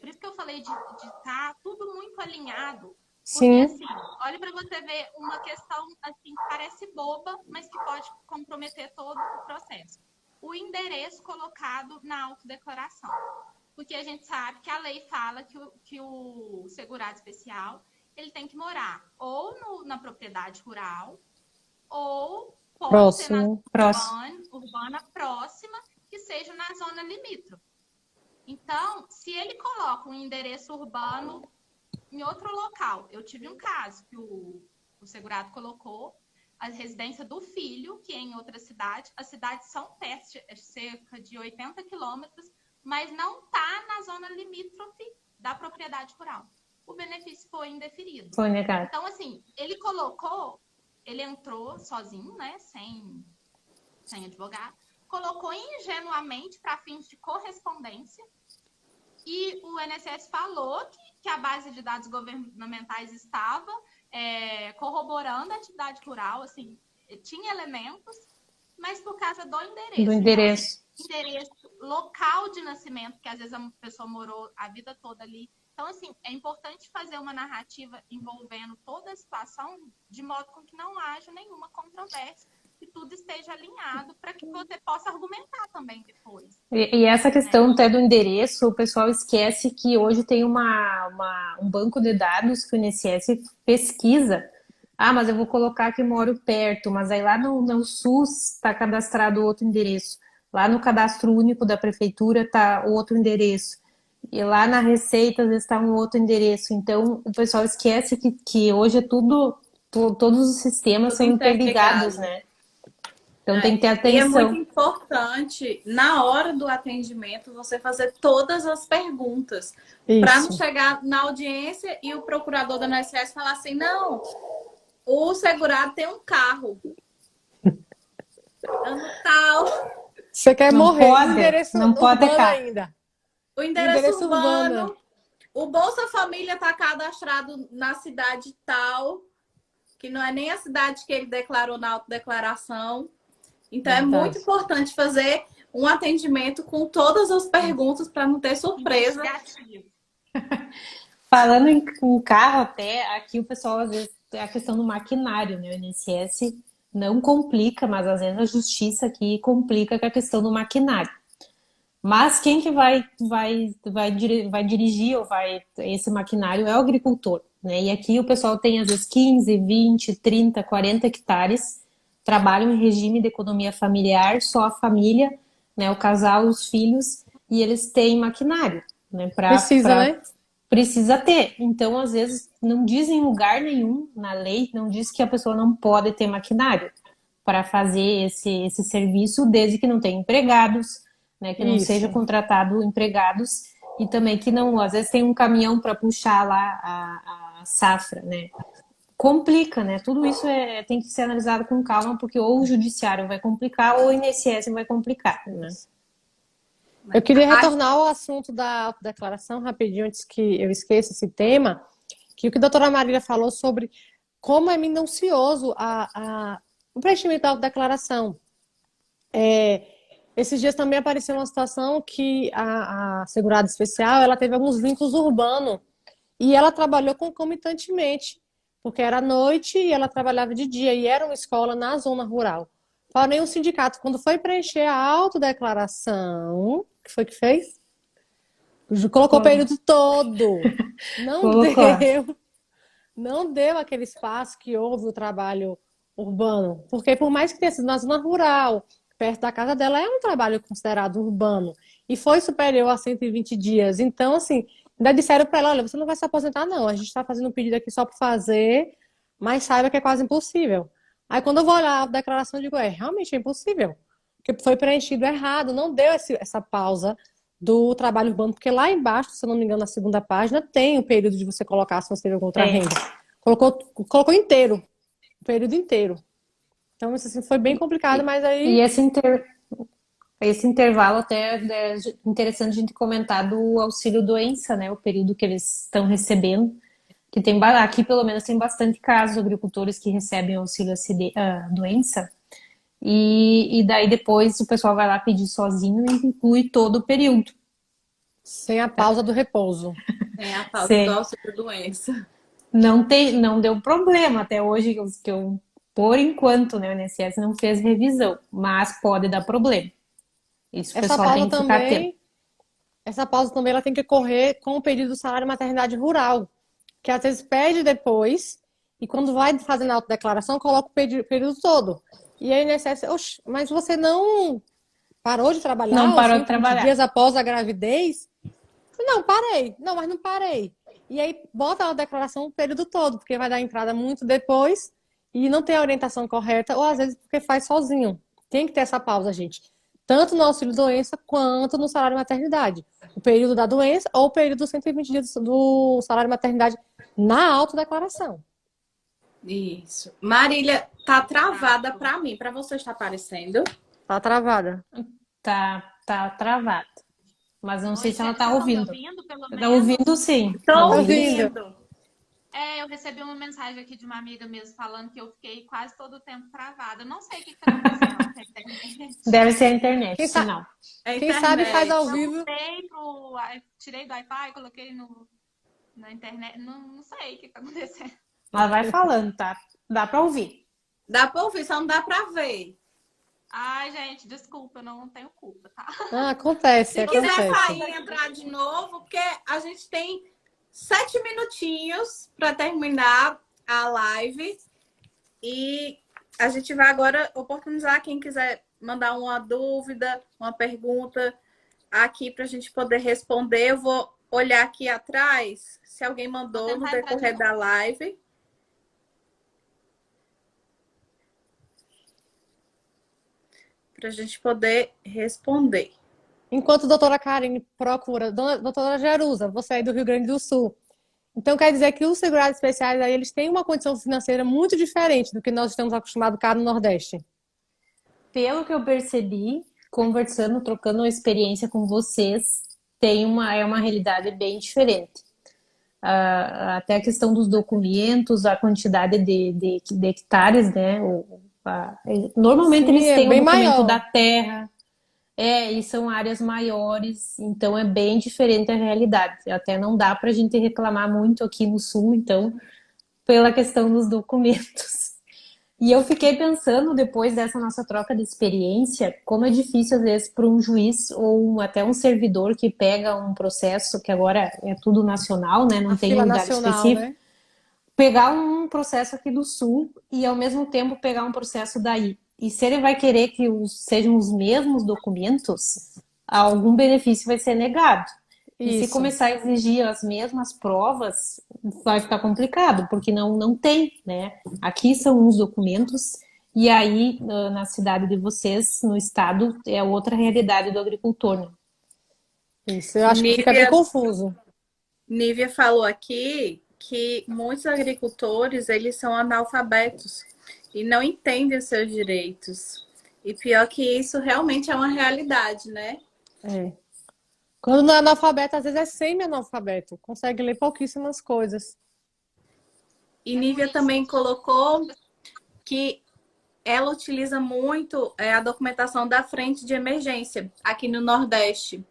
por isso que eu falei de estar tudo muito alinhado. Porque, assim, olha para você ver uma questão assim, que parece boba, mas que pode comprometer todo o processo. O endereço colocado na autodeclaração. Porque a gente sabe que a lei fala que o segurado especial ele tem que morar ou na propriedade rural ou pode ser na urbana próxima, que seja na zona limítrofe. Então, se ele coloca um endereço urbano em outro local, eu tive um caso que o segurado colocou a residência do filho, que é em outra cidade. As cidades são perto, cerca de 80 quilômetros, mas não está na zona limítrofe da propriedade rural. O benefício foi indeferido. Foi negado. Então, assim, ele entrou sozinho, né, sem advogado, colocou ingenuamente para fins de correspondência e o INSS falou que a base de dados governamentais estava corroborando a atividade rural, assim, tinha elementos, mas por causa do endereço. Do endereço. Então, endereço local de nascimento, que às vezes a pessoa morou a vida toda ali. Então, assim, é importante fazer uma narrativa envolvendo toda a situação de modo com que não haja nenhuma controvérsia, que tudo esteja alinhado para que você possa argumentar também depois. E essa questão até do endereço, o pessoal esquece que hoje tem um banco de dados que o INSS pesquisa. Ah, mas eu vou colocar que moro perto, mas aí lá no SUS está cadastrado outro endereço. Lá no cadastro único da prefeitura está outro endereço. E lá na Receita, às vezes, está um outro endereço. Então, o pessoal esquece que hoje é todos os sistemas são interligados, né? Então tem que ter atenção. E é muito importante, na hora do atendimento, você fazer todas as perguntas. Para não chegar na audiência e o procurador da INSS falar assim, não, o segurado tem um carro. Ano tal. Você quer morrer. Pode, o endereço não pode urbano ainda. O endereço urbano. O Bolsa Família está cadastrado na cidade tal, que não é nem a cidade que ele declarou na autodeclaração. Então, é muito importante fazer um atendimento com todas as perguntas para não ter surpresa. Falando em carro até, aqui o pessoal, às vezes, é a questão do maquinário, né? O INSS não complica, mas às vezes a justiça aqui complica com a questão do maquinário. Mas quem que vai dirigir ou esse maquinário é o agricultor, né? E aqui o pessoal tem às vezes 15, 20, 30, 40 hectares, trabalham em regime de economia familiar, só a família, né, o casal, os filhos, e eles têm maquinário, né? Né? Precisa ter. Então, às vezes, não diz em lugar nenhum na lei, não diz que a pessoa não pode ter maquinário para fazer esse serviço, desde que não tenha empregados, né, que não seja contratado empregados, e também que não, às vezes tem um caminhão para puxar lá a safra, né? Complica, né? Tudo isso tem que ser analisado com calma, porque ou o judiciário vai complicar ou o INSS vai complicar, né? Eu queria retornar ao assunto da autodeclaração rapidinho, antes que eu esqueça esse tema, que o que a doutora Marília falou sobre como é minucioso o preenchimento da autodeclaração. Esses dias também apareceu uma situação que a segurada especial, ela teve alguns vínculos urbanos e ela trabalhou concomitantemente, porque era noite e ela trabalhava de dia e era uma escola na zona rural. Porém, o sindicato, quando foi preencher a autodeclaração, o que foi que fez? Colocou o período todo. Não Colocou. não deu aquele espaço que houve o trabalho urbano. Porque por mais que tenha sido na zona rural, perto da casa dela, é um trabalho considerado urbano. E foi superior a 120 dias. Então, assim, ainda disseram para ela, olha, você não vai se aposentar, não. A gente está fazendo um pedido aqui só para fazer, mas saiba que é quase impossível. Aí, quando eu vou olhar a declaração, eu digo, realmente é impossível. Porque foi preenchido errado, não deu essa pausa do trabalho urbano, porque lá embaixo, se eu não me engano, na segunda página, tem o período de você colocar se você teve alguma outra renda. Colocou inteiro, o período inteiro. Então, isso assim, foi bem complicado, mas aí... E esse intervalo até é interessante a gente comentar do auxílio-doença, né? O período que eles estão recebendo. Que tem, aqui, pelo menos, tem bastante casos de agricultores que recebem auxílio-doença. E daí depois o pessoal vai lá pedir sozinho e inclui todo o período. Sem a pausa do repouso. Tem a pausa do auxílio-doença. Não deu problema até hoje que eu por enquanto, né, o INSS não fez revisão, mas pode dar problema. Isso o pessoal tem que ficar atento. Essa pausa também ela tem que ocorrer com o pedido do salário maternidade rural, que às vezes pede depois e quando vai fazendo a autodeclaração coloca o período todo. E aí o INSS, oxe, mas você não parou de trabalhar? Não parou de trabalhar. Dias após a gravidez? Não, parei. Não, mas não parei. E aí bota a declaração o período todo, porque vai dar entrada muito depois e não tem a orientação correta, ou às vezes porque faz sozinho. Tem que ter essa pausa, gente. Tanto no auxílio-doença quanto no salário maternidade. O período da doença ou o período dos 120 dias do salário maternidade na autodeclaração. Isso. Marília, tá travada para mim. Para você está aparecendo? Tá travada. Tá travada. Mas não sei se ela tá Vocês ouvindo. estão me ouvindo, pelo menos? Tá ouvindo, sim. Tô ouvindo. Eu recebi uma mensagem aqui de uma amiga mesmo falando que eu fiquei quase todo o tempo travada. Não sei o que tá acontecendo. Deve ser a internet, sinal. Quem sabe faz ao vivo. Tirei do Wi-Fi, coloquei na internet. Não sei o que tá acontecendo. Mas vai falando, tá? Dá pra ouvir. Dá pra ouvir, só não dá pra ver. Ai, gente, desculpa, eu não tenho culpa, tá? Acontece, Se quiser sair e entrar de novo, porque a gente tem 7 minutinhos para terminar a live. E a gente vai agora oportunizar quem quiser mandar uma dúvida, uma pergunta aqui para a gente poder responder. Eu vou olhar aqui atrás se alguém mandou no decorrer da live. Para a gente poder responder. Enquanto a doutora Karine procura, doutora Jerusa, você aí do Rio Grande do Sul. Então, quer dizer que os segurados especiais aí, eles têm uma condição financeira muito diferente do que nós estamos acostumados cá no Nordeste. Pelo que eu percebi, conversando, trocando uma experiência com vocês, é uma realidade bem diferente. Até a questão dos documentos, a quantidade de hectares, né? Normalmente eles têm o documento da terra. E são áreas maiores, então é bem diferente a realidade. Até não dá pra gente reclamar muito aqui no Sul, então, pela questão dos documentos. E eu fiquei pensando, depois dessa nossa troca de experiência, como é difícil, às vezes, para um juiz ou até um servidor que pega um processo, que agora é tudo nacional, né? Não tem unidade específica. Né? Pegar um processo aqui do Sul e, ao mesmo tempo, pegar um processo daí. E se ele vai querer que sejam os mesmos documentos, algum benefício vai ser negado. Isso. E se começar a exigir as mesmas provas, vai ficar complicado, porque não tem, né? Aqui são uns documentos, e aí na cidade de vocês, no estado, é outra realidade do agricultor, né? Isso, eu acho que fica bem confuso. Nívia falou aqui que muitos agricultores, eles são analfabetos e não entendem os seus direitos. E pior que isso, realmente é uma realidade, né? Quando não é analfabeto, às vezes é semi-analfabeto. Consegue ler pouquíssimas coisas. E Nívia também colocou que ela utiliza muito a documentação da frente de emergência aqui no Nordeste.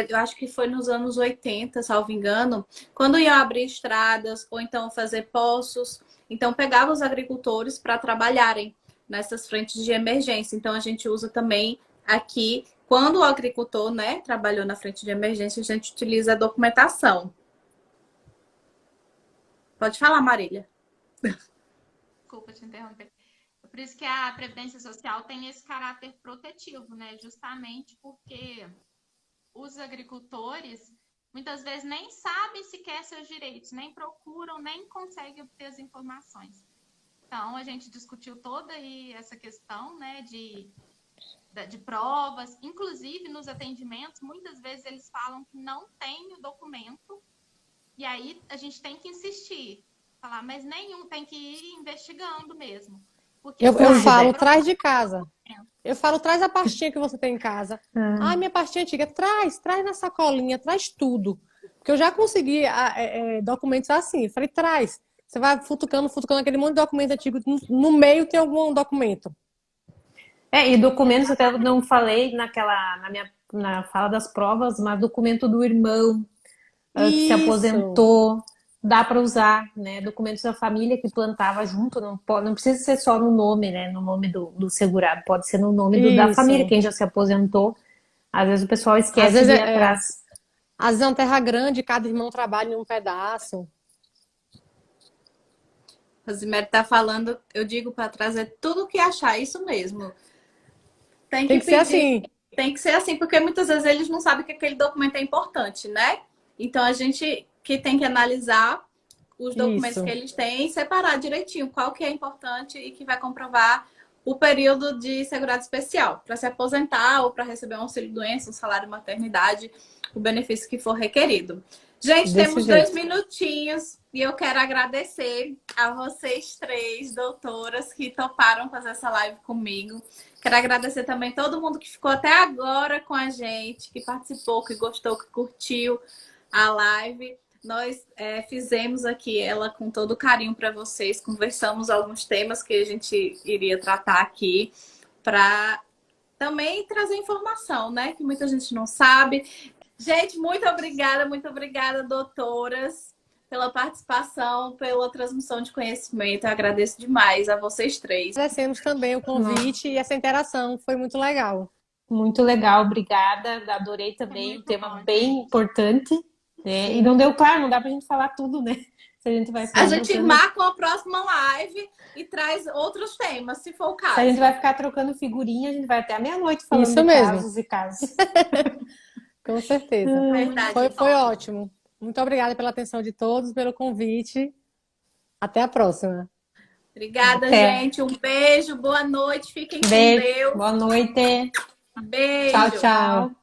Eu acho que foi nos anos 80, salvo engano, quando iam abrir estradas ou então fazer poços. Então, pegava os agricultores para trabalharem nessas frentes de emergência. Então, a gente usa também aqui, quando o agricultor, né, trabalhou na frente de emergência, a gente utiliza a documentação. Pode falar, Marília. Desculpa te interromper. Por isso que a Previdência Social tem esse caráter protetivo, né? Justamente porque os agricultores muitas vezes nem sabem sequer seus direitos, nem procuram, nem conseguem obter as informações. Então, a gente discutiu toda aí essa questão, né, de provas. Inclusive, nos atendimentos, muitas vezes eles falam que não tem o documento, e aí a gente tem que insistir. Falar, mas nenhum, tem que ir investigando mesmo. Porque Eu falo, traz de casa. Eu falo, traz a pastinha que você tem em casa. Minha pastinha antiga, traz na sacolinha, traz tudo. Porque eu já consegui documentos assim. Eu falei, traz. Você vai futucando aquele monte de documento antigo. No meio tem algum documento. E documentos até eu não falei na fala das provas, mas documento do irmão que se aposentou, dá para usar, né? Documentos da família que plantava junto, não precisa ser só no nome, né? No nome do segurado, pode ser no nome da família, quem já se aposentou. Às vezes o pessoal esquece de ir atrás. Às vezes é uma terra grande, cada irmão trabalha em um pedaço. Rosemary tá falando, eu digo para trazer tudo o que achar, isso mesmo. Tem que ser assim. Tem que ser assim, porque muitas vezes eles não sabem que aquele documento é importante, né? Então a gente que tem que analisar os documentos que eles têm e separar direitinho qual que é importante e que vai comprovar o período de segurado especial para se aposentar ou para receber um auxílio-doença, um salário maternidade, o benefício que for requerido. Gente, temos 2 minutinhos e eu quero agradecer a vocês 3, doutoras, que toparam fazer essa live comigo. Quero agradecer também todo mundo que ficou até agora com a gente, que participou, que gostou, que curtiu a live. Nós fizemos aqui ela com todo carinho para vocês, conversamos alguns temas que a gente iria tratar aqui para também trazer informação, né? Que muita gente não sabe. Gente, muito obrigada, doutoras, pela participação, pela transmissão de conhecimento. Eu agradeço demais a vocês 3. Agradecemos também o convite e essa interação, foi muito legal. Muito legal, obrigada. Adorei também, um tema bem importante. E não deu claro, não dá pra gente falar tudo, né? Se a gente marca uma próxima live e traz outros temas, se for o caso. Se a gente vai ficar trocando figurinha, a gente vai até a meia-noite falando Isso mesmo. Casos e casos. Com certeza. Verdade, foi ótimo. Muito obrigada pela atenção de todos, pelo convite. Até a próxima. Obrigada, gente. Um beijo, boa noite. Fiquem com Deus. Boa noite. Beijo. Tchau, tchau.